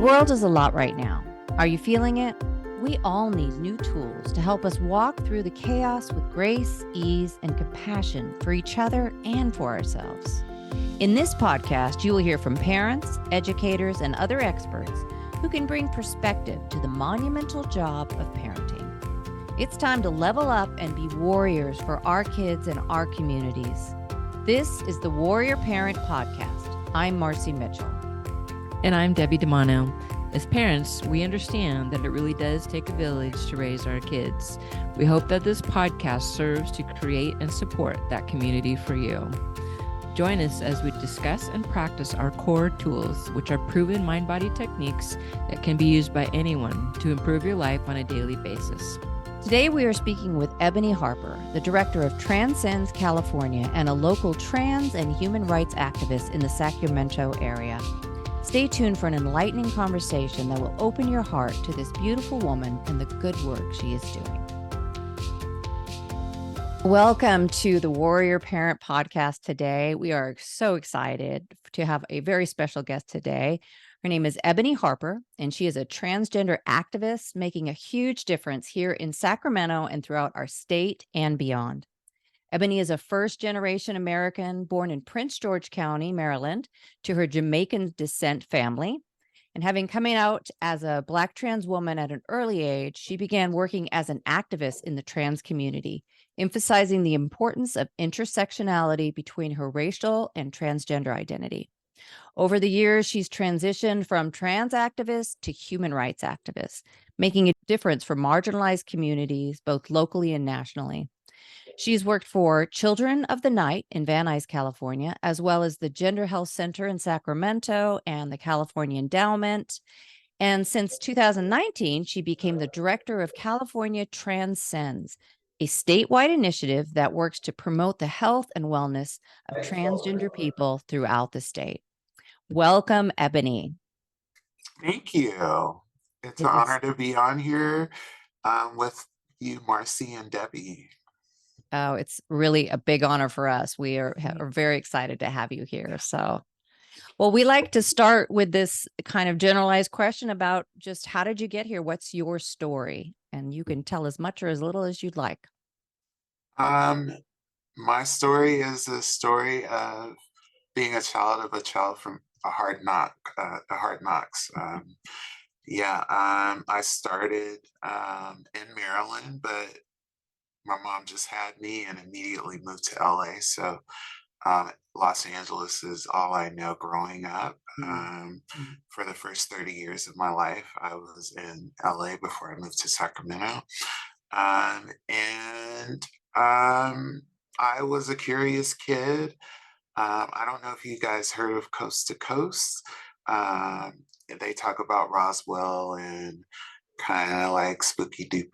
world is a lot right now. Are you feeling it? We all need new tools to help us walk through the chaos with grace, ease, and compassion for each other and for ourselves. In this podcast, you will hear from parents, educators, and other experts who can bring perspective to the monumental job of parenting. It's time to level up and be warriors for our kids and our communities. This is the Warrior Parent Podcast. I'm Marci Mitchell. And I'm Debbie DiManno. As parents, we understand that it really does take a village to raise our kids. We hope that this podcast serves to create and support that community for you. Join us as we discuss and practice our core tools, which are proven mind-body techniques that can be used by anyone to improve your life on a daily basis. Today, we are speaking with Ebony Harper, the Director of TRANScends California and a local trans and human rights activist in the Sacramento area. Stay tuned for an enlightening conversation that will open your heart to this beautiful woman and the good work she is doing. Welcome to the Warrior Parent Podcast today. We are so excited to have a very special guest today. Her name is Ebony Harper, and she is a transgender activist making a huge difference here in Sacramento and throughout our state and beyond. Ebony is a first-generation American born in Prince George County, Maryland, to her Jamaican descent family. And having coming out as a Black trans woman at an early age, she began working as an activist in the trans community, emphasizing the importance of intersectionality between her racial and transgender identity. Over the years, she's transitioned from trans activist to human rights activist, making a difference for marginalized communities, both locally and nationally. She's worked for Children of the Night in Van Nuys, California, as well as the Gender Health Center in Sacramento and the California Endowment. And since 2019, she became the Director of California TRANScends, a statewide initiative that works to promote the health and wellness of transgender people throughout the state. Welcome, Ebony. Thank you. It's an honor to be on here with you, Marci and Debbie. Oh, it's really a big honor for us. We are very excited to have you here. So, well, we like to start with this kind of generalized question about just how did you get here? What's your story? And you can tell as much or as little as you'd like. My story is a story of being a child from a hard knocks. I started in Maryland, but my mom just had me and immediately moved to LA. So Los Angeles is all I know growing up. For the first 30 years of my life, I was in LA before I moved to Sacramento. I was a curious kid. I don't know if you guys heard of Coast to Coast. They talk about Roswell and kind of like spooky dooky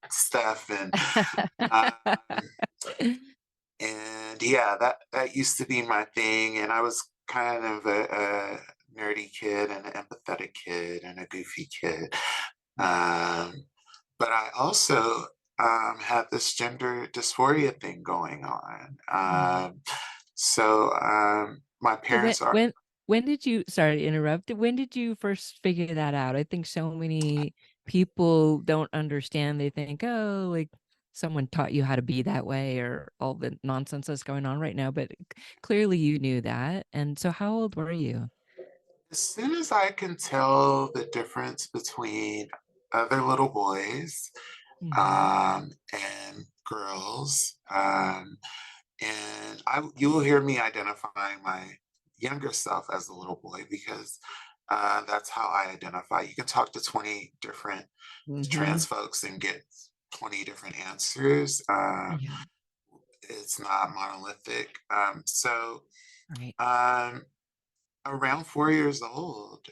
stuff, and yeah, that used to be my thing. And I was kind of a nerdy kid and an empathetic kid and a goofy kid. But I also had this gender dysphoria thing going on. My parents are. When did you, sorry to interrupt, when did you first figure that out? I think so many people don't understand. They think, oh, like someone taught you how to be that way or all the nonsense that's going on right now. But clearly you knew that. And so how old were you? As soon as I can tell the difference between other little boys and girls, you will hear me identifying my younger self as a little boy because that's how I identify. You can talk to 20 different trans folks and get 20 different answers. It's not monolithic. Around 4 years old,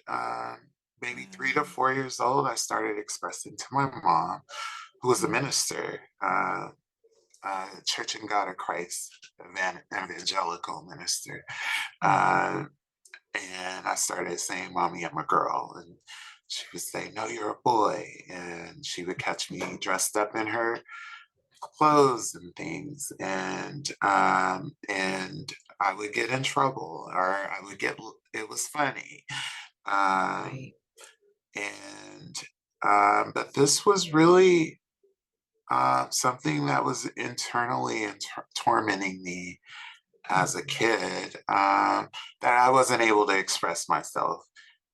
maybe 3 to 4 years old, I started expressing to my mom, who was a minister, Church and God of Christ, evangelical minister. And I started saying, Mommy, I'm a girl. And she would say, no, you're a boy. And she would catch me dressed up in her clothes and things. And I would get in trouble, or I would get it was funny. Um, Right. and but this was really something that was internally tormenting me as a Mhm. kid, that I wasn't able to express myself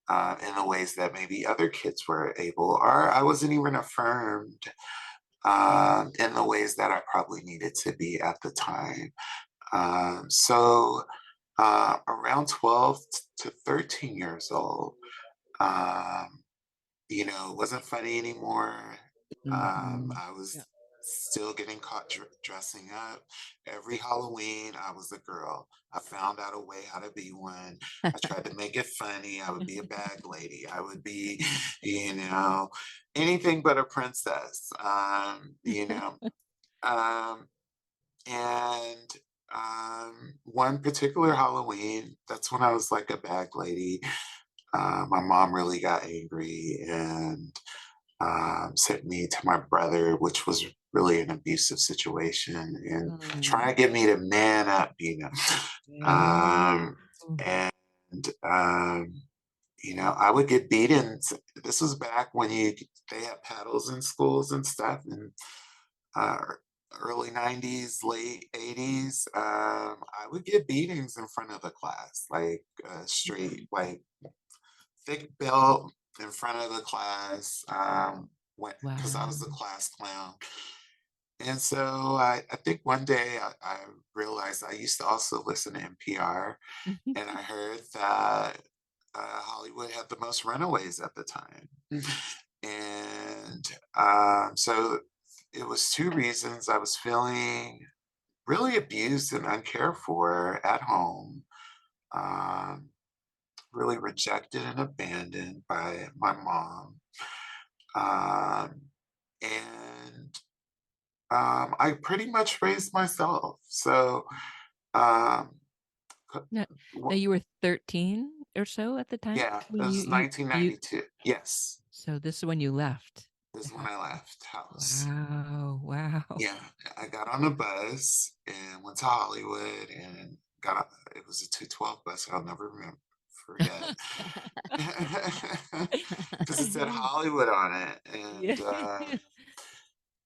in the ways that maybe other kids were able, or I wasn't even affirmed in the ways that I probably needed to be at the time. So around 12 to 13 years old, um, it wasn't funny anymore. Mhm. I was Yeah. still getting caught dressing up. Every Halloween, I was a girl. I found out a way how to be one. I tried to make it funny. I would be a bag lady. I would be, you know, anything but a princess. Um, and one particular Halloween, that's when I was like a bag lady. My mom really got angry and sent me to my brother, which was really an abusive situation, and trying Mm. to get me to man up, Oh. and um, I would get beatings. This was back when they had paddles in schools and stuff, and uh, early 90s, late 80s. I would get beatings in front of the class, like straight, like thick belt in front of the class, because I was the Wow. class clown. And so I think one day I realized I used to also listen to NPR, and I heard that Hollywood had the most runaways at the time. And so it was two reasons. I was feeling really abused and uncared for at home, um, really rejected and abandoned by my mom. Um, and I pretty much raised myself. So, um, c- Now, now w- you were 13 or so at the time yeah, it when was you 1992. Yes, so this is when you left this the is when I house. left house. Wow. Wow. Yeah, I got on a bus and went to Hollywood and it was a 212 bus. I'll never forget. Because it said Hollywood on it. Yeah.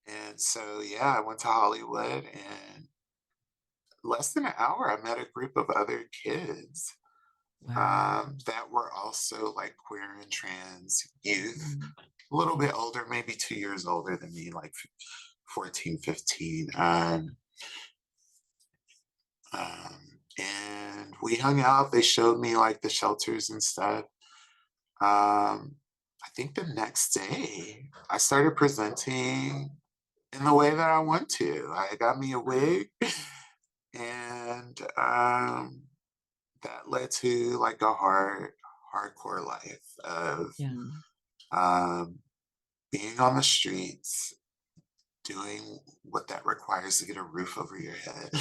And so, yeah, I went to Hollywood, and less than an hour, I met a group of other kids Wow. that were also like queer and trans youth, Mhm. a little bit older, maybe 2 years older than me, like 14, 15. And we hung out. They showed me like the shelters and stuff. I think the next day, I started presenting in the way that I want to. I got me a wig, and that led to like a hardcore life of Yeah. um, being on the streets, doing what that requires to get a roof over your head.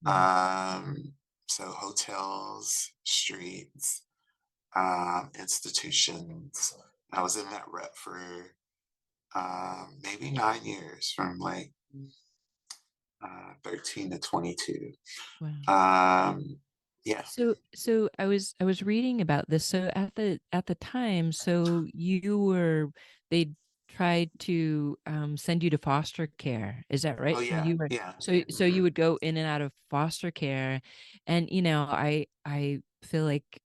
Yeah. Um, so hotels, streets, institutions. I was in that rep for maybe 9 years, from like 13 to 22. Wow. Um, yeah. So I was reading about this. So at the time, so you were they tried to send you to foster care. Is that Oh right? So yeah. you were Yeah. so Hmm. you would go in and out of foster care, and I feel like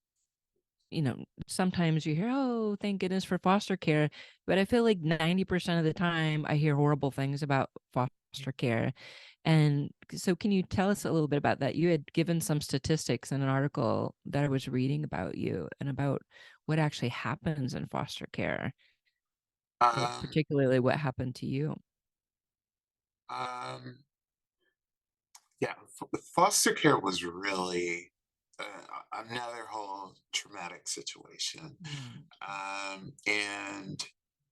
sometimes you hear, oh, thank goodness for foster care. But I feel like 90% of the time I hear horrible things about foster care. And so, can you tell us a little bit about that? You had given some statistics in an article that I was reading about you and about what actually happens in foster care, Um, particularly what happened to you. um, yeah. Foster care was really another whole traumatic situation. Mm. And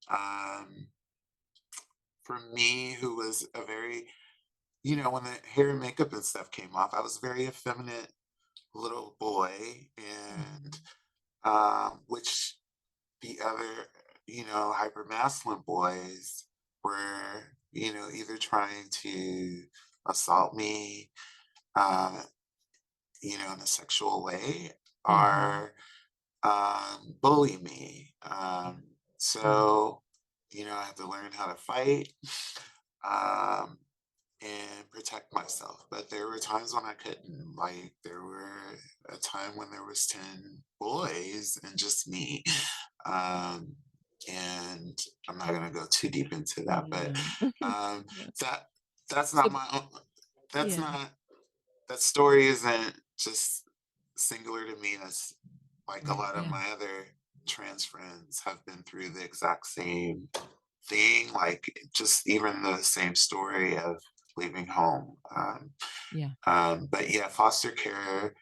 um, for me, who was a very, when the hair and makeup and stuff came off, I was a very effeminate little boy, and Mhm. which the other, hyper masculine boys were, either trying to assault me, uh, in a sexual way, or bully me. So, I have to learn how to fight um, and protect myself. But there were times when I couldn't. Like there were a time when there was 10 boys and just me. Um, and I'm not gonna go too deep into that, but Yeah. um, Yeah. that that's So not my own. That's yeah. not that story isn't just singular to me. That's like a Right. lot of Yeah. my other trans friends have been through the exact same thing, like just even the same story of leaving home. Yeah. But yeah, foster care,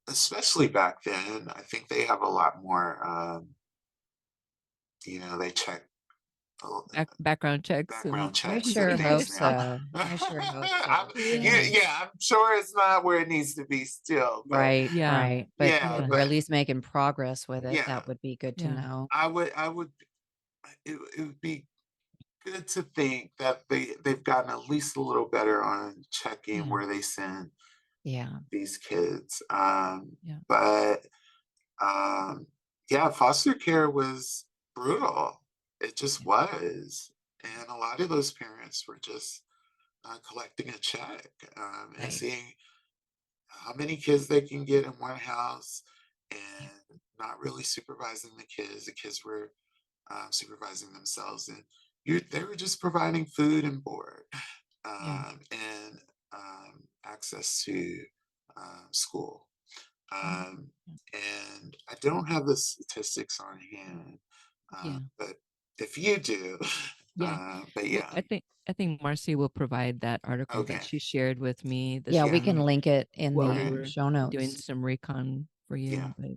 especially back then, I think they have a lot more, they check uh, Background checks and background I checks and sure things hope now. so. I sure hope I'm, so. yeah. Yeah. yeah, I'm sure it's not where it needs to be still, but Right, Yeah. right. But yeah, if Yeah. they're at but least making progress with it, yeah, that would be good to Yeah. know. I would, it would be good to think that they've gotten at least a little better on checking Yeah. where they send Yeah. these kids. Yeah. But um, yeah, foster care was brutal. It just Yeah. was, and a lot of those parents were just collecting a check and Right. seeing how many kids they can get in one house, Yeah. and not really supervising the kids. The kids were supervising themselves, and they were just providing food and board Yeah. and access to school. Mhm. Um, Yeah. and I don't have the statistics on hand, Yeah. but if you do, Yeah. but Well, yeah, I think Marcy will provide that article that okay, she shared with me this Yeah, we yeah, can morning link it in while we okay, the were show doing notes. some recon for yeah, you. But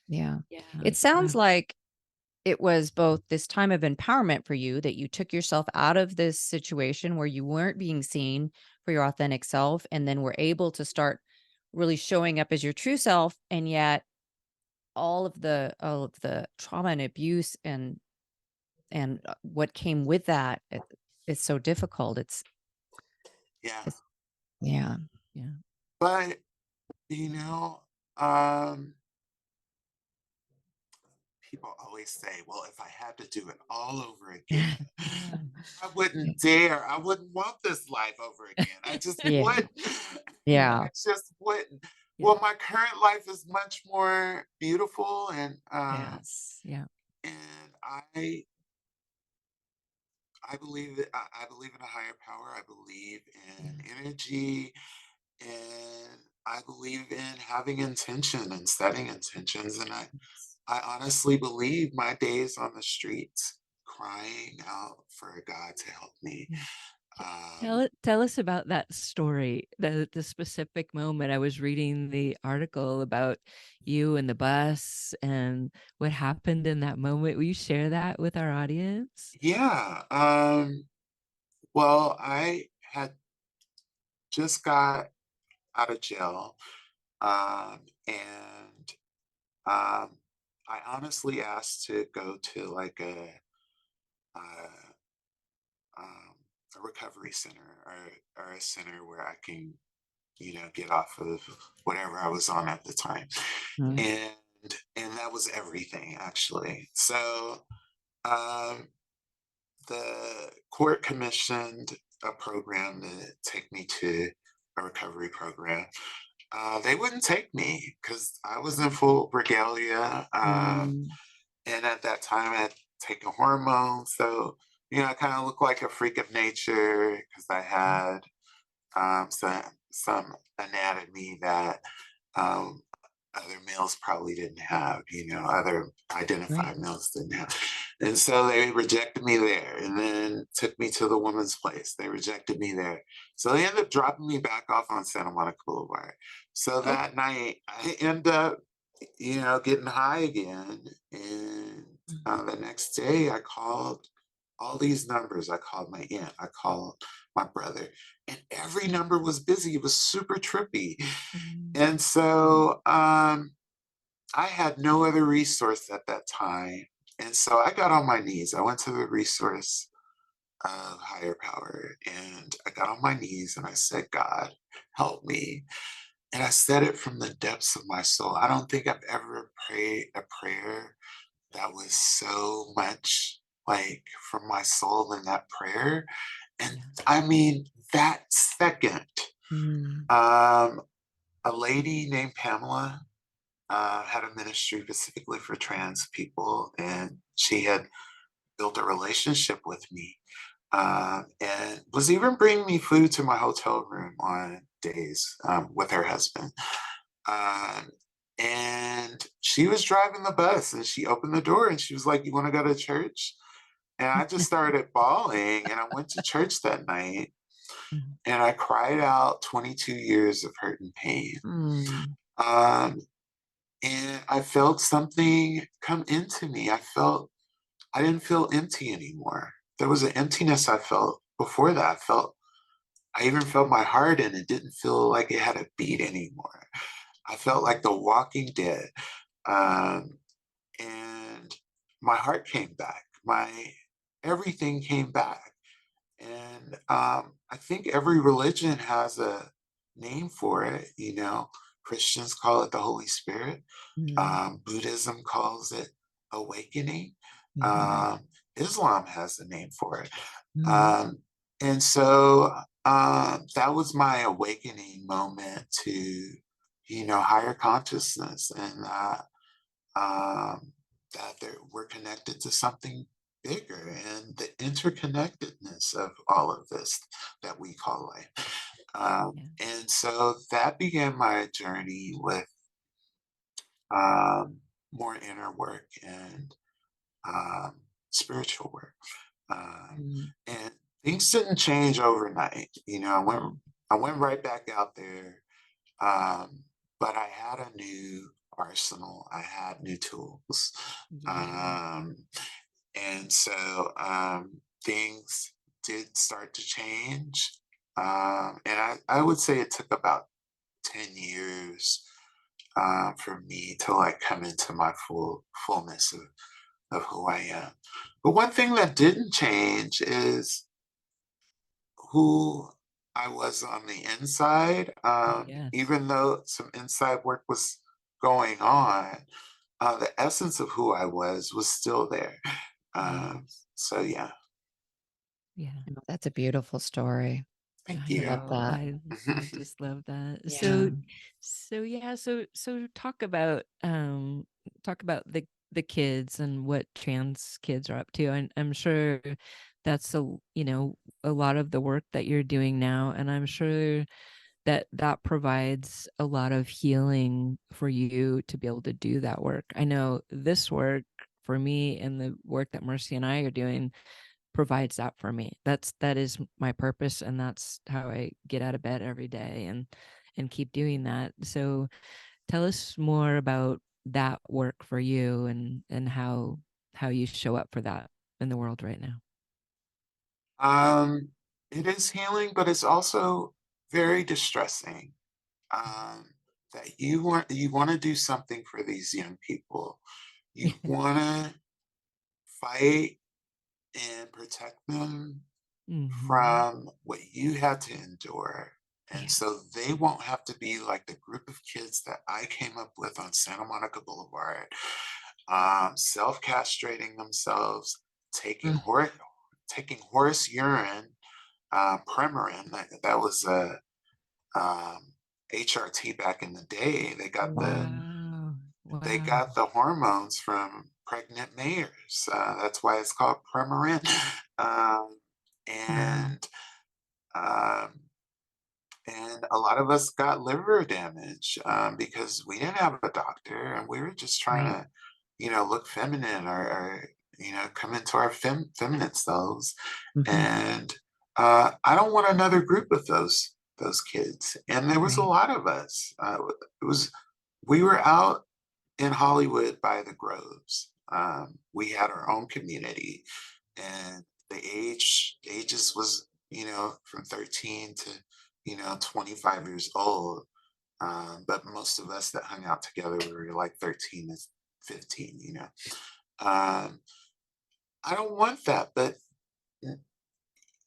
Yeah. yeah, It sounds yeah, like it was both this time of empowerment for you that you took yourself out of this situation where you weren't being seen for your authentic self and then were able to start really showing up as your true self, and yet all of the trauma and abuse and what came with that, it's so difficult. yeah. It's yeah. yeah. But you know, um, people always say, "Well, if I had to do it all over again." I Yeah. wouldn't dare. I wouldn't want this life over again. I just Yeah. wouldn't. Yeah. I just wouldn't. Yeah. Well, my current life is much more beautiful, Yes. Yeah. and I believe that I believe in a higher power. I believe in Yeah. energy, and I believe in having intention and setting intentions. And I honestly believe my days on the streets crying out for God to help me. Yeah. Tell Um, it. Tell us about that story, the specific moment. I was reading the article about you and the bus and what happened in that moment. Will you share that with our audience? yeah. Well, I had just got out of jail, and I honestly asked to go to like uh, um, a recovery center, or a center where I can, get off of whatever I was on at the time. Mm. And that was everything actually. So um, the court commissioned a program to take me to a recovery program. They wouldn't take me because I was in full regalia. Mm. And at that time, I had taken hormones. So, I kind of looked like a freak of nature because I had some anatomy that um, other males probably didn't have, other Right. identified males didn't have. And so they rejected me there and then took me to the woman's place. They rejected me there. So they ended up dropping me back off on Santa Monica Boulevard. So Oh. that night, I end up, getting high again. And the next day, I called all these numbers. I called my aunt, I called my brother, and every number was busy. It was super trippy. Mhm. And so I had no other resource at that time. And so I got on my knees. I went to the resource of higher power and I got on my knees and I said, God, help me. And I said it from the depths of my soul. I don't think I've ever prayed a prayer that was so much like from my soul in that prayer. And Yeah. I mean, that second, Mm. um, a lady named Pamela had a ministry specifically for trans people, and she had built a relationship with me, and was even bringing me food to my hotel room on days with her husband. Um, and she was driving the bus, and she opened the door, and she was like, "You want to go to church?" And I just started bawling, and I went to church that night, Mhm. and I cried out 22 years of hurt and pain. Mm. Um, and I felt something come into me. I didn't feel empty anymore. There was an emptiness I felt before that. I even felt my heart, and it didn't feel like it had a beat anymore. I felt like the walking dead. Um, and my heart came back. My everything came back. And I think every religion has a name for it. You know, Christians call it the Holy Spirit. Mm. Buddhism calls it awakening. Mhm. Um, Islam has a name for it. Mhm. Um, and so that was my awakening moment to, higher consciousness, and we're connected to something bigger, and the interconnectedness of all of this that we call life. Yeah. And so that began my journey with um, more inner work and um, spiritual work. Um, Mm. and things didn't change overnight. Yeah. I went right back out there, um, but I had a new arsenal. I had new tools, Yeah. um, and so things did start to change. And I would say it took about 10 years for me to like come into my fullness of who I am. But one thing that didn't change is who I was on the inside. Yes. Even though some inside work was going on, the essence of who I was still there. Um, Yes. so yeah, Yeah. Oh, that's a beautiful story. thank I I love you. know. that. I just love that. Yeah. So talk about the kids and what trans kids are up to. And I'm sure that's a lot of the work that you're doing now, and I'm sure that that provides a lot of healing for you to be able to do that work. I know this work for me and the work that Marci and I are doing provides that for me. That is my purpose, and that's how I get out of bed every day and keep doing that. So tell us more about that work for you and how you show up for that in the world right now. Um, it is healing, but it's also very distressing. Um, that you want to do something for these young people. You want to fight and protect them Mm-hmm. from what you had to endure. And Yeah. so they won't have to be like the group of kids that I came up with on Santa Monica Boulevard, self-castrating themselves, taking Mm. taking horse urine, Premarin. That was a HRT back in the day. Wow. They Wow. got the hormones from pregnant mares. That's why it's called Premarin. Um, Wow. and um, and a lot of us got liver damage because we didn't have a doctor, and we were just trying Right. to, look feminine, or come into our feminine selves. Mhm. And I don't want another group of those kids. And there was a Right. lot of us. It was We were out in Hollywood by the Groves. We had our own community, and the ages was from 13 to 25 years old. But most of us that hung out together we were like 13 to 15. Um, I don't want that, but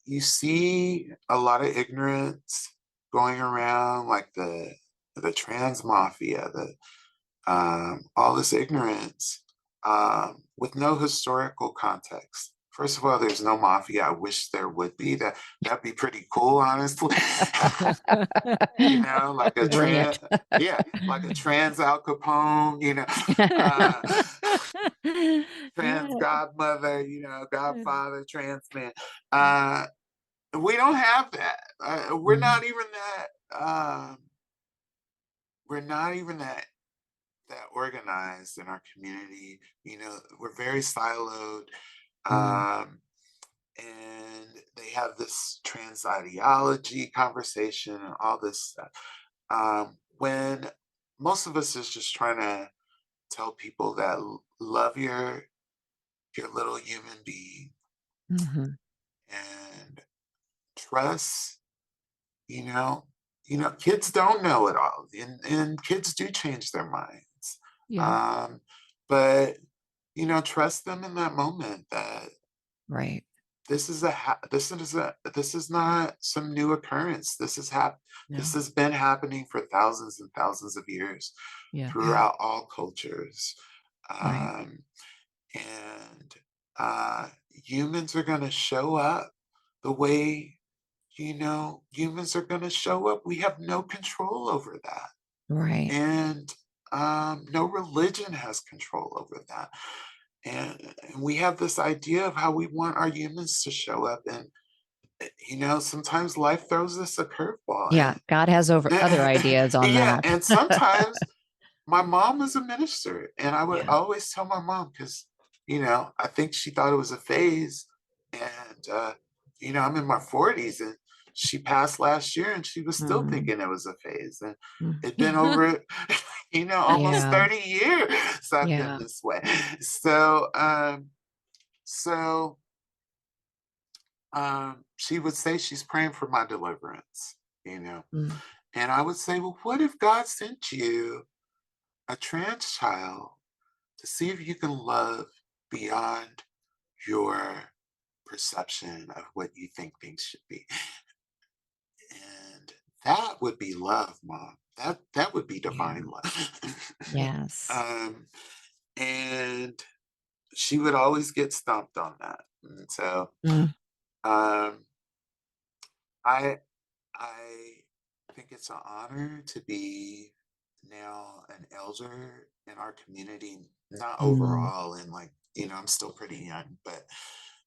you see a lot of ignorance going around, like the the trans mafia, all this ignorance, with no historical context. First of all, there's no mafia. I wish there would be. That'd be pretty cool, honestly. Like a Bring it. yeah, like a trans Al Capone, uh, trans godmother, godfather, trans man. We don't have that. We're not even that. We're not even that organized in our community. We're very siloed. Um, and they have this trans ideology conversation and all this stuff. When most of us is just trying to tell people that love your little human being and trust, you know, kids don't know it all, and kids do change their minds. Yeah. But trust them in that moment that Right. this is not some new occurrence. This has been happening for thousands and thousands of years Yeah. throughout all cultures. Right. Um, and humans are going to show up the way, humans are going to show up. We have no control over that. Right. And no religion has control over that. And we have this idea of how we want our humans to show up. And, sometimes life throws us a curveball. Yeah. God has other ideas on Yeah. that. And sometimes my mom was a minister, and I would Yeah. always tell my mom, because, I think she thought it was a phase. And, I'm in my 40s, and she passed last year, and she was still thinking it was a phase. And it'd been over, almost Yeah. 30 years I've been Yeah. this way. So, so she would say she's praying for my deliverance, Mm. and I would say, well, what if God sent you a trans child to see if you can love beyond your perception of what you think things should be? And that would be love, Mom. That would be Yeah. divine love. Yes. And she would always get stumped on that. And so Mm. um, I I think it's an honor to be now an elder in our community, not Mm. overall, and I'm still pretty young, but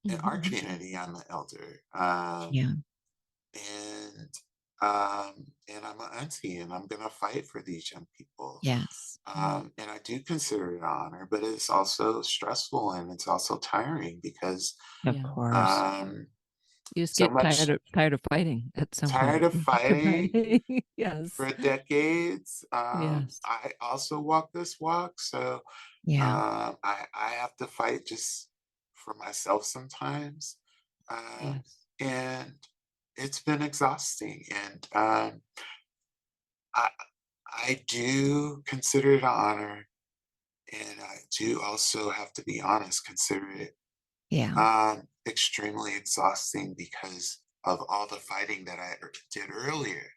in our community, I'm an elder. Yeah. And and I'm an auntie, and I'm gonna fight for these young people. Yes. And I do consider it an honor, but it's also stressful, and it's also tiring because Of Yeah. course. You just so get much tired of fighting at some tired point. of fighting Yes. for decades. Yes. I also walk this walk, so Yeah. I have to fight just for myself sometimes. Um, Yes. and it's been exhausting. And I I do consider it an honor, and I do also have to be honest, consider it Yeah. extremely exhausting because of all the fighting that I did earlier.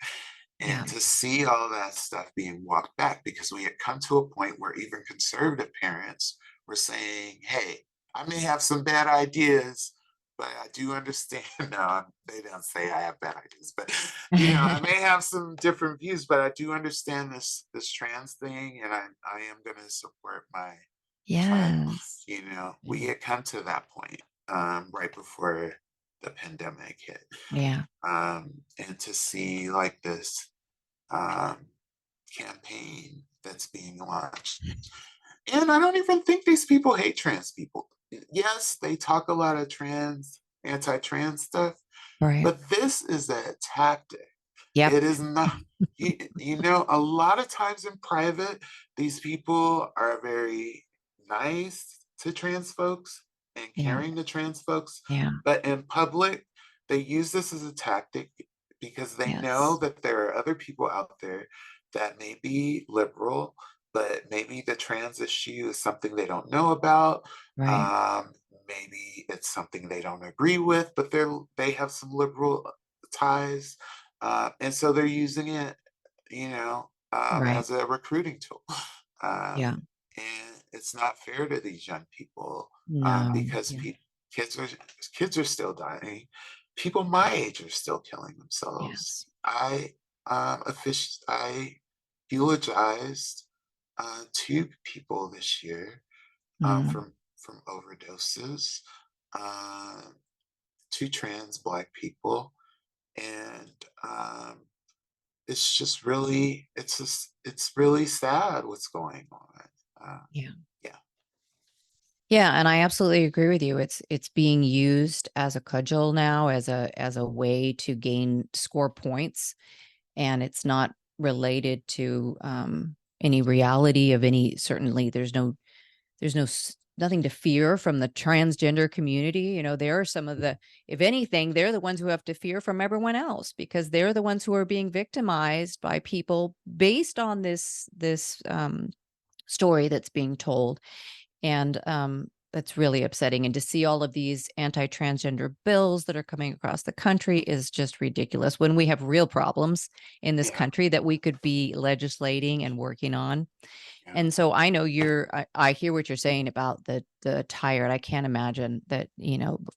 Yeah. And to see all that stuff being walked back, because we had come to a point where even conservative parents were saying, hey, I may have some bad ideas, but I do understand. No, they don't say I have bad ideas, but I may have some different views, but I do understand this trans thing, and I am going to support my child. Yes. We had come to that point right before the pandemic hit. Yeah. And to see like this um, campaign that's being launched. And I don't even think these people hate trans people. Yes, they talk a lot of anti-trans stuff, Right. but this is a tactic. Yep. It is not, a lot of times in private, these people are very nice to trans folks and Yeah. caring to trans folks, Yeah. but in public, they use this as a tactic because they know Yes. that there are other people out there that may be liberal, but maybe the trans issue is something they don't know about. Right. Um, Maybe it's something they don't agree with, but they have some liberal ties, and so they're using it, Right. as a recruiting tool. Yeah. And it's not fair to these young people, No. because Yeah. kids are kids are still dying. People my age are still killing themselves. Yes. I eulogized 2 people this year, Mm. from overdoses, uh, 2 trans Black people, and it's really sad what's going on. Yeah. Yeah, Yeah, and I absolutely agree with you. It's being used as a cudgel now, as a way to gain score points, and it's not related to any reality of any. Certainly, nothing to fear from the transgender community. There are some of the, if anything, they're the ones who have to fear from everyone else, because they're the ones who are being victimized by people based on this story that's being told. And that's really upsetting. And to see all of these anti-transgender bills that are coming across the country is just ridiculous, when we have real problems in this yeah, country that we could be legislating and working on. yeah. And so I know I hear what you're saying about the tired. I can't imagine that,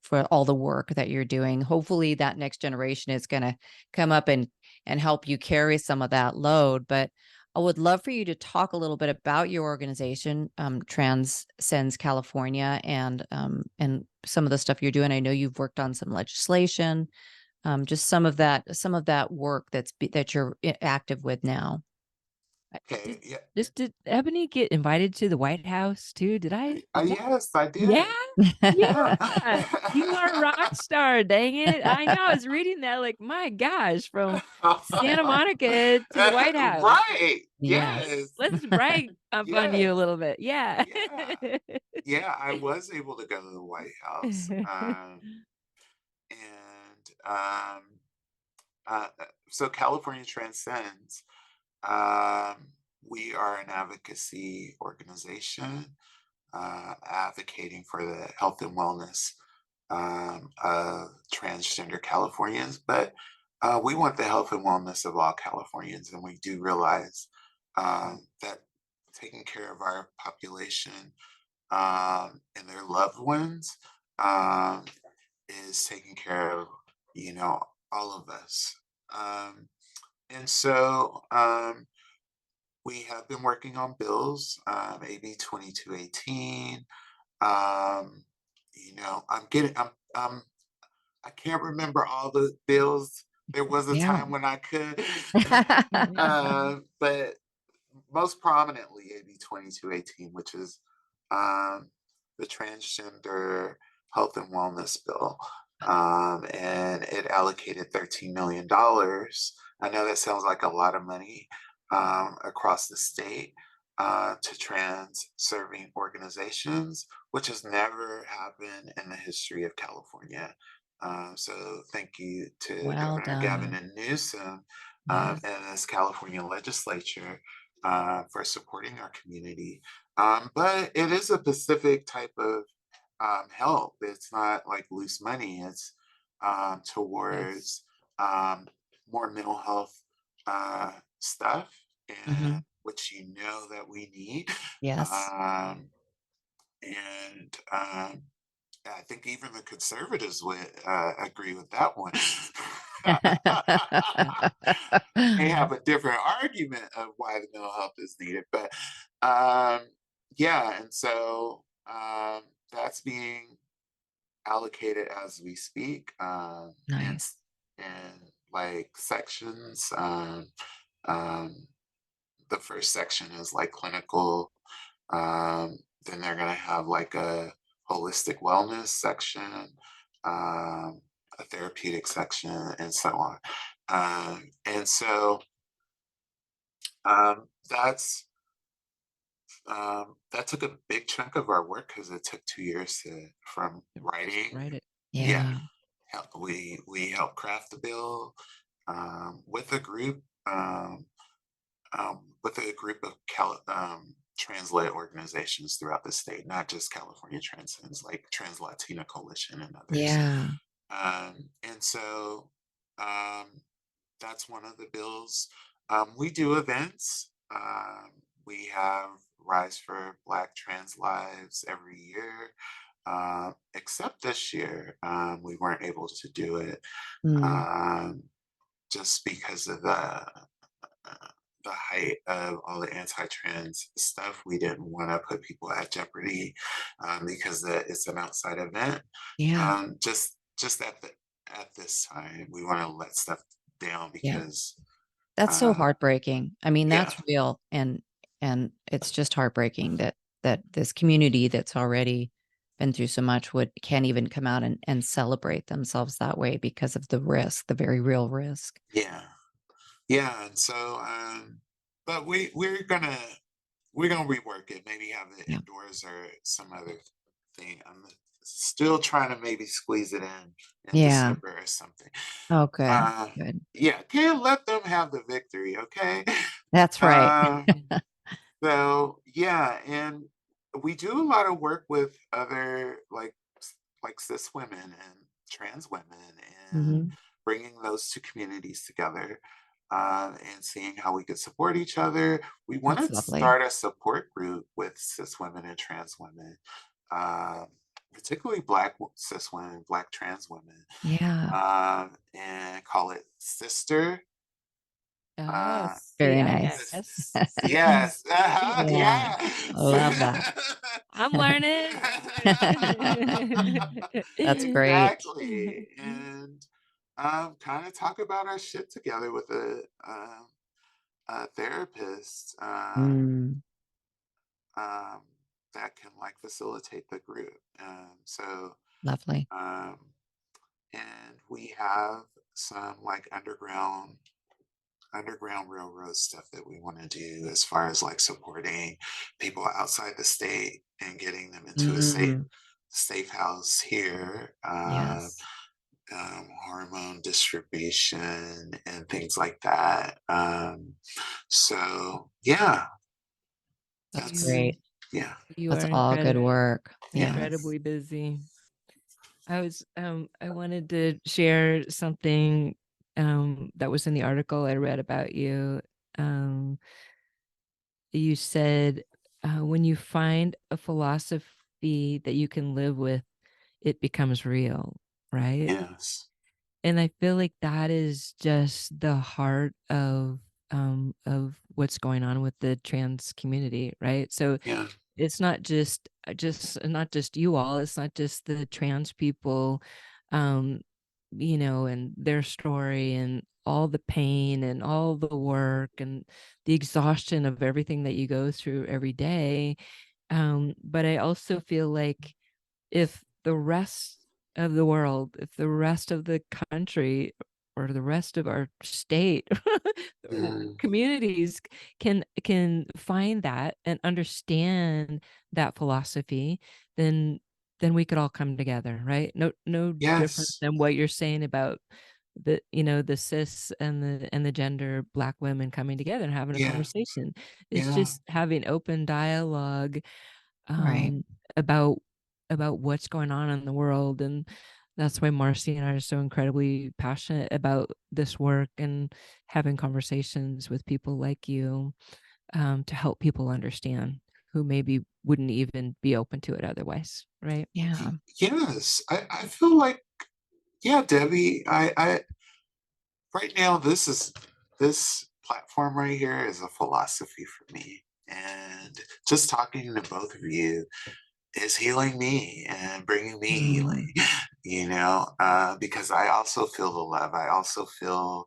for all the work that you're doing. Hopefully that next generation is going to come up and help you carry some of that load. But I would love for you to talk a little bit about your organization, TRANScends California, and some of the stuff you're doing. I know you've worked on some legislation, just some of that work that you're active with now. Did Okay, yeah, did Ebony get invited to the White House too? Did that yes, I Yeah? did. Yeah. Yeah. You are a rock star, dang it. I know, I was reading that like, my gosh, from Santa Monica to the White House. Right. Yes. Yes. Let's brag up on you a Yes. little bit. Yeah. Yeah. Yeah, I was able to go to the White House. And so California Transcends, um, we are an advocacy organization, advocating for the health and wellness, of transgender Californians, but we want the health and wellness of all Californians, and we do realize that taking care of our population, and their loved ones, um, is taking care of, all of us. Um, and so we have been working on bills, AB 2218. Um, I can't remember all the bills. There was a Yeah. time when I could, but most prominently AB 2218, which is um, the transgender health and wellness bill. And it allocated $13 million. I know that sounds like a lot of money, across the state, to trans serving organizations, which has never happened in the history of California. So thank you to Well Governor Gavin done. and Newsom, Yes. and this California legislature, for supporting our community. But it is a specific type of help. It's not like loose money. It's Yes. towards um, more mental health stuff, and Mhm. which that we need. Yes. Um, and I think even the conservatives would agree with that one. They have a different argument of why the mental health is needed, but um, yeah, and so that's being allocated as we speak, Nice. and like sections. Um, the first section is like clinical. Then they're gonna have like a holistic wellness section, um, a therapeutic section, and so on. And so that's that took a big chunk of our work because it took 2 years from Just writing. write it. Yeah, Yeah. we helped craft the bill, with a group. With a group of trans-led organizations throughout the state, not just California Transcends, like Trans Latina Coalition and others. Yeah. And so um, that's one of the bills. We do events. We have Rise for Black Trans Lives every year. Except this year, we weren't able to do it Mm, um, just because of the height of all the anti-trans stuff. We didn't want to put people at jeopardy because it's an outside event. yeah, Just at this time, we want to let stuff down yeah. because That's so uh, heartbreaking. I mean, yeah, that's real, and it's just heartbreaking that this community that's already been through so much can't even come out and celebrate themselves that way because of the risk, the very real risk. yeah, yeah. And so, but we're gonna rework it. Maybe have it Yeah. indoors or some other thing. I'm still trying to maybe squeeze it in Yeah. December or something. Oh, good. Uh, Good. yeah, can't let them have the victory, okay? That's right. Uh, so yeah, and we do a lot of work with other like cis women and trans women and Mhm. bringing those two communities together and seeing how we could support each other. We want That's to lovely. start a support group with cis women and trans women, um, particularly cis women, Black trans women, Yeah. and call it Sister. Oh, Uh, Very nice. CIS. yes, Yeah. yeah. Love that. I'm learning. That's great. Exactly. And kind of talk about our shit together with a therapist Mm, um, that can like facilitate the group. lovely. Um, and we have some like underground railroad stuff that we want to do as far as like supporting people outside the state and getting them into a Mm, safe house here, yes. hormone distribution and things like that. So yeah, That's that's you great. yeah, you That's are all good work. yeah, Yes. incredibly busy. I wanted to share something that was in the article I read about you. Um you said when you find a philosophy that you can live with, it becomes real, right? yes, And I feel like that is just the heart of what's going on with the trans community, right? So yeah, it's not not just you all, it's not just the trans people, um and their story and all the pain and all the work and the exhaustion of everything that you go through every day. But I also feel like if the rest of the world, if the rest of the country or the rest of our state or mm, communities can find that and understand that philosophy, then we could all come together, right? No different yes, than what you're saying about the cis and the gender Black women coming together and having a yeah, conversation. It's yeah, just having open dialogue Right. um, about what's going on in the world, and that's why Marci and I are so incredibly passionate about this work and having conversations with people like you, to help people understand who maybe wouldn't even be open to it otherwise, right? Yeah. yes. I feel like yeah, Debbie. I right now this platform right here is a philosophy for me, and just talking to both of you is healing me and bringing me Mm, healing, because I also feel the love. I also feel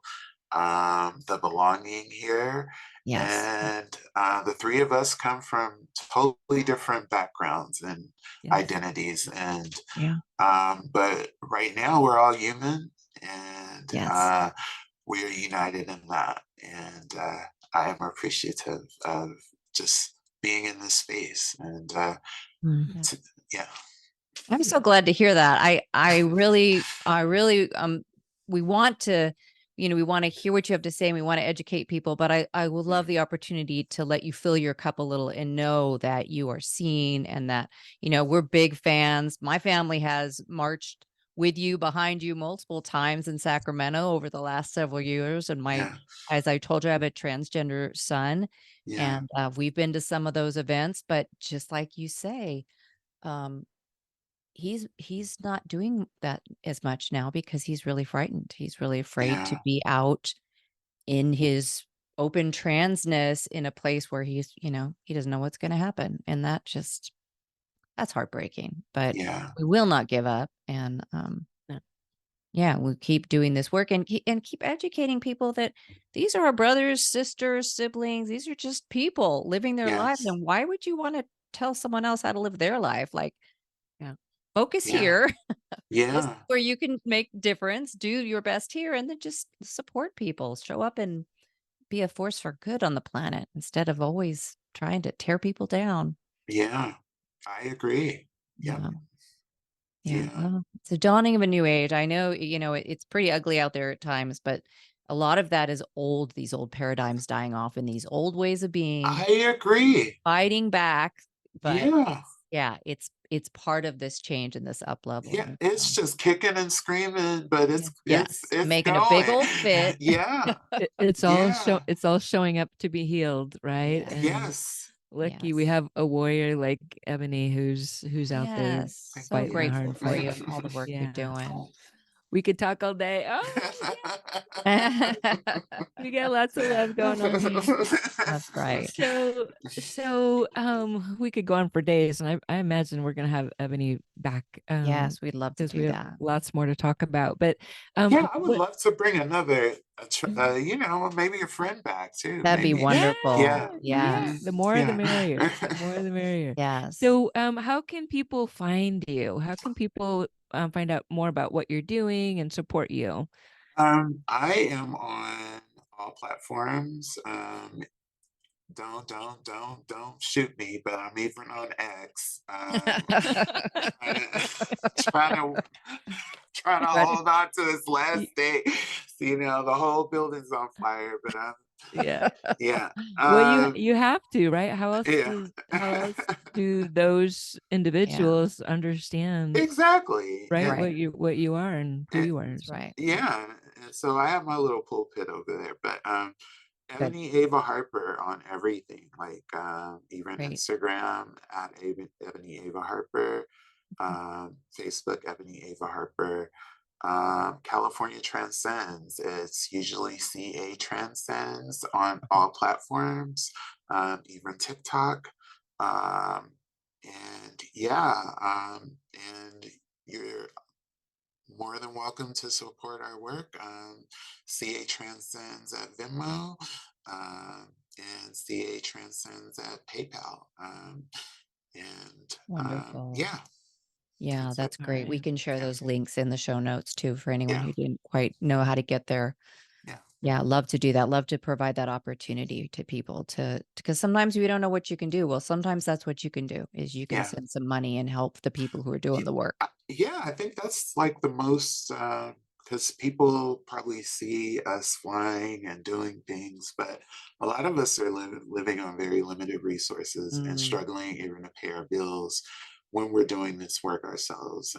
the belonging here. yes. And the three of us come from totally different backgrounds and Yes. identities. And Yeah. but right now we're all human and Yes. we are united in that. And I am appreciative of just being in this space. And Mm. Yeah. t- yeah. I'm so glad to hear that. I really we want to, we want to hear what you have to say and we want to educate people, but I would love the opportunity to let you fill your cup a little and know that you are seen and that, we're big fans. My family has marched with you, behind you multiple times in Sacramento over the last several years. And Yeah. as I told you, I have a transgender son, Yeah. and we've been to some of those events, but just like you say, um, he's not doing that as much now because he's really frightened. He's really afraid to Yeah. be out in his open transness in a place where he's, he doesn't know what's going to happen. And that's heartbreaking, but Yeah. we will not give up. And, Yeah. yeah, we'll keep doing this work and keep educating people that these are our brothers, sisters, siblings. These are just people living their lives. Yes. And why would you want to tell someone else how to live their life? Like, Yeah. focus Yeah. here. This is Yeah. where you can make difference, do your best here, and then just support people, show up and be a force for good on the planet instead of always trying to tear people down. Yeah. I agree. Yep. Yeah. Yeah. Yeah. Well, it's a dawning of a new age. I know, it's pretty ugly out there at times, but a lot of that is these old paradigms dying off and these old ways of being, I agree. fighting back. But Yeah. it's part of this change and this up Yeah. leveling. It's just kicking and screaming, but Yeah. it's Yes. it's Making a big going. old fit. Yeah. It's Yeah. it's all showing up to be healed, right? Yes. And Yes. lucky we Yes. have a warrior like Ebony who's out there Yes. Thank So you. fighting a grateful hard for fight. you and all the work you're Yeah. doing. We could talk all day. Oh, we got lots of love going on here. That's right. So we could go on for days, and I imagine we're gonna have Ebony back Yes, we'd love to because we do have that. lots more to talk about. But Yeah, I would what love to bring another, maybe a friend back too. That'd be Maybe. wonderful. Yeah. yeah, Yes. the more the Yeah. merrier. The more the merrier. Yes. So how can people find you? How can people find out more about what you're doing and support you? I am on all platforms. Don't shoot me, but I'm even on X. Trying to trying to Right. hold on to his last Y- day. So, the whole building's on fire, but yeah. yeah. Well, you have to, right? Yeah. How else do those Yeah. individuals understand, Exactly. right, And, Right. what you are and who and you are? That's So, right. yeah, and so I have my little pulpit over there, but Good. Ebony Ava Harper on everything, like even Great. Instagram at Ebony Ava Harper, Facebook Ebony Ava Harper, California Transcends. It's usually CA Transcends on all platforms, even TikTok, and yeah, and you're more than welcome to support our work. CA Transcends at Venmo, and CA Transcends at PayPal. Wonderful. Yeah, Yeah, that's it. that's all great. We right. can share Yeah, those links in the show notes too for anyone yeah, who didn't quite know how to get there. yeah, Yeah, love to do that. Love to provide that opportunity to people because sometimes we don't know what you can do. Well, sometimes that's what you can do is you can yeah. send some money and help the people who are doing the work. Yeah, I think that's like the most, because people probably see us flying and doing things, but a lot of us are living on very limited resources and Mm, struggling even to pay our bills when we're doing this work ourselves,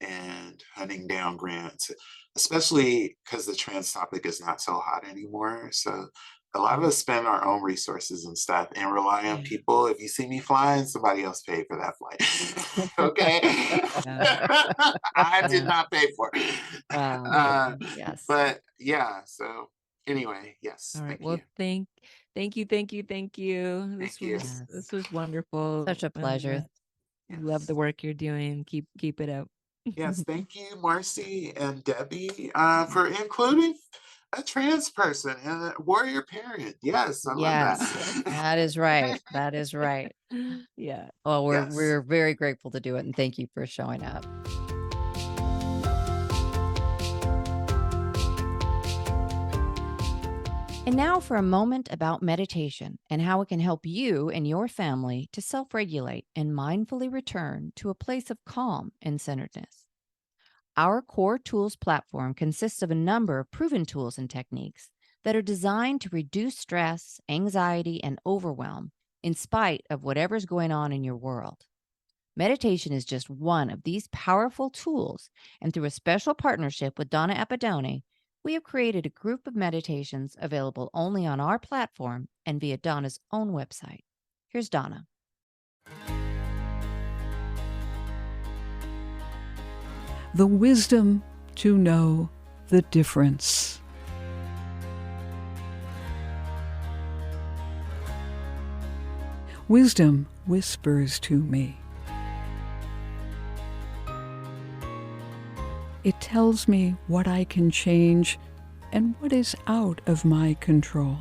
and hunting down grants, especially because the trans topic is not so hot anymore. So a lot of us spend our own resources and stuff and rely on Yeah. people. If you see me flying, somebody else paid for that flight. Okay. Yeah. I did yeah. not pay for it. Wow. Uh, Yes. but yeah, so anyway, yes, All right. thank Well, you. thank you. Thank you. Yes. This was wonderful. Such a pleasure. Love Yes. the work you're doing. Keep it up. Yes, thank you, Marci and Debbie, for including a trans person and a warrior parent. Yes, I love Yes. that. That is right. That is right. Yeah. Well, we're Yes. we're very grateful to do it and thank you for showing up. And now for a moment about meditation and how it can help you and your family to self regulate and mindfully return to a place of calm and centeredness. Our Core Tools platform consists of a number of proven tools and techniques that are designed to reduce stress, anxiety, and overwhelm in spite of whatever's going on in your world. Meditation is just one of these powerful tools, and through a special partnership with Donna Appadone, we have created a group of meditations available only on our platform and via Donna's own website. Here's Donna. The wisdom to know the difference. Wisdom whispers to me. It tells me what I can change and what is out of my control.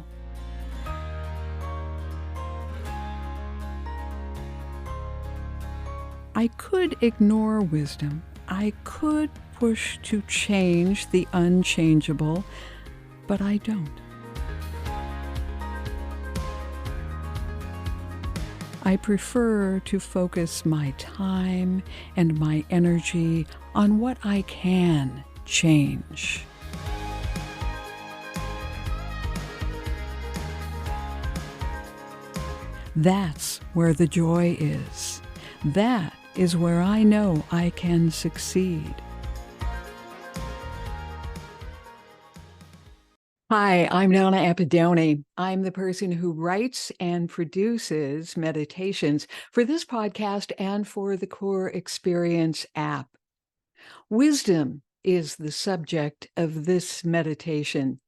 I could ignore wisdom. I could push to change the unchangeable, but I don't. I prefer to focus my time and my energy on what I can change. That's where the joy is. That is where I know I can succeed. Hi, I'm Donna Appadone. I'm the person who writes and produces meditations for this podcast and for the Cour Experience app. Wisdom is the subject of this meditation.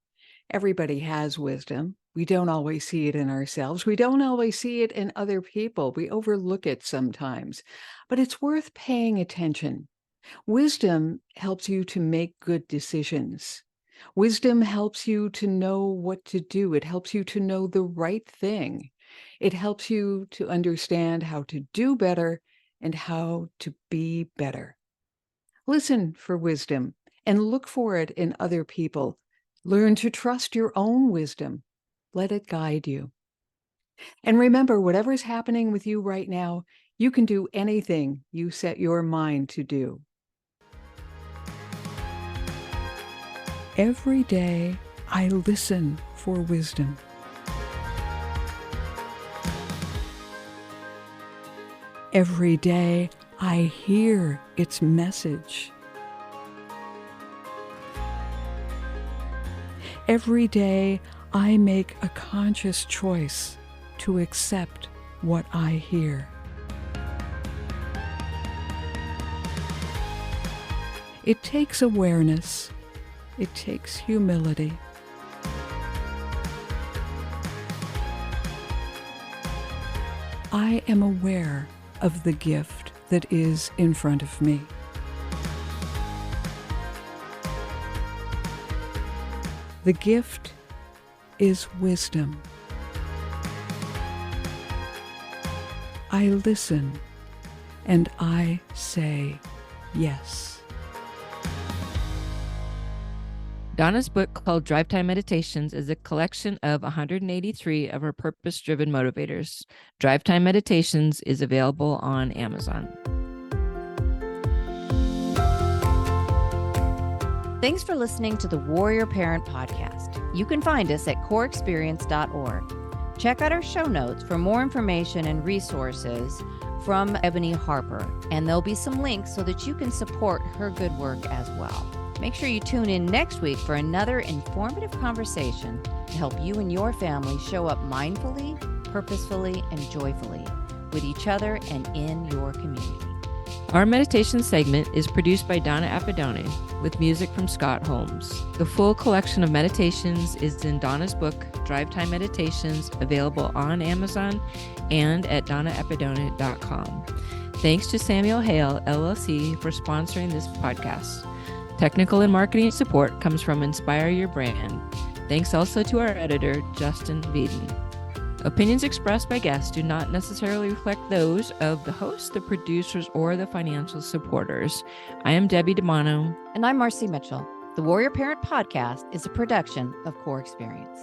Everybody has wisdom. We don't always see it in ourselves. We don't always see it in other people. We overlook it sometimes, but it's worth paying attention. Wisdom helps you to make good decisions. Wisdom helps you to know what to do. It helps you to know the right thing. It helps you to understand how to do better and how to be better. Listen for wisdom and look for it in other people. Learn to trust your own wisdom. Let it guide you. And remember, whatever's happening with you right now, you can do anything you set your mind to do. Every day, I listen for wisdom. Every day, I hear its message. Every day, I make a conscious choice to accept what I hear. It takes awareness. It takes humility. I am aware of the gift that is in front of me. The gift is wisdom. I listen and I say yes. Donna's book, called Drive Time Meditations, is a collection of 183 of her purpose-driven motivators. Drive Time Meditations is available on Amazon. Thanks for listening to the Warrior Parent Podcast. You can find us at courexperience.org. Check out our show notes for more information and resources from Ebony Harper, and there'll be some links so that you can support her good work as well. Make sure you tune in next week for another informative conversation to help you and your family show up mindfully, purposefully, and joyfully with each other and in your community. Our meditation segment is produced by Donna Appadone with music from Scott Holmes. The full collection of meditations is in Donna's book, Drive Time Meditations, available on Amazon and at donnaappadone.com. Thanks to Samuel Hale, LLC, for sponsoring this podcast. Technical and marketing support comes from Inspire Your Brand. Thanks also to our editor, Justin Veeden. Opinions expressed by guests do not necessarily reflect those of the host, the producers, or the financial supporters. I am Debbie DiManno. And I'm Marci Mitchell. The Warrior Parent Podcast is a production of Cour Experience.